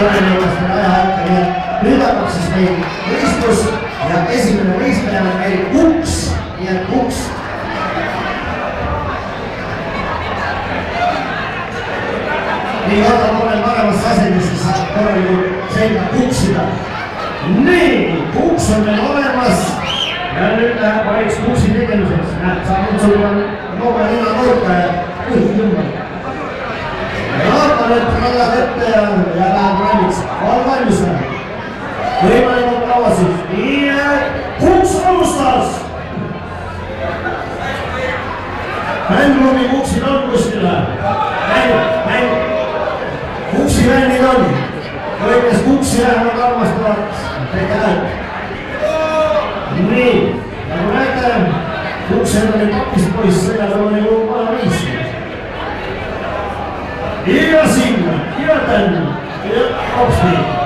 jõuast aja ette, nii et nüüd hakkab siis meil võistlus ja esimene võistleja on meil Uks, nii et Uks. Nii võtab olen paremasse asendisse, saab korralikult selga Uksida. Nii, Uks on meil olemas ja nüüd läheb valiks Uksi tegemiseks. Näed, saab sul on noore nina nurka ja kõik ümber. Vaatan, et rallad ette ja läheb valmis. On valmis või? Võimalikult lauasid. Ja Uks alustas! Mängruumi Uksil on kuskile. Uksi mängid on. Kõiges Uksi lähevad armastavad. Tehke näeb. Nii, nagu näete, Uksel oli kapist poiss, sõjal oli ju vana viis. Ja sinna, ja tänna, ja hopsti.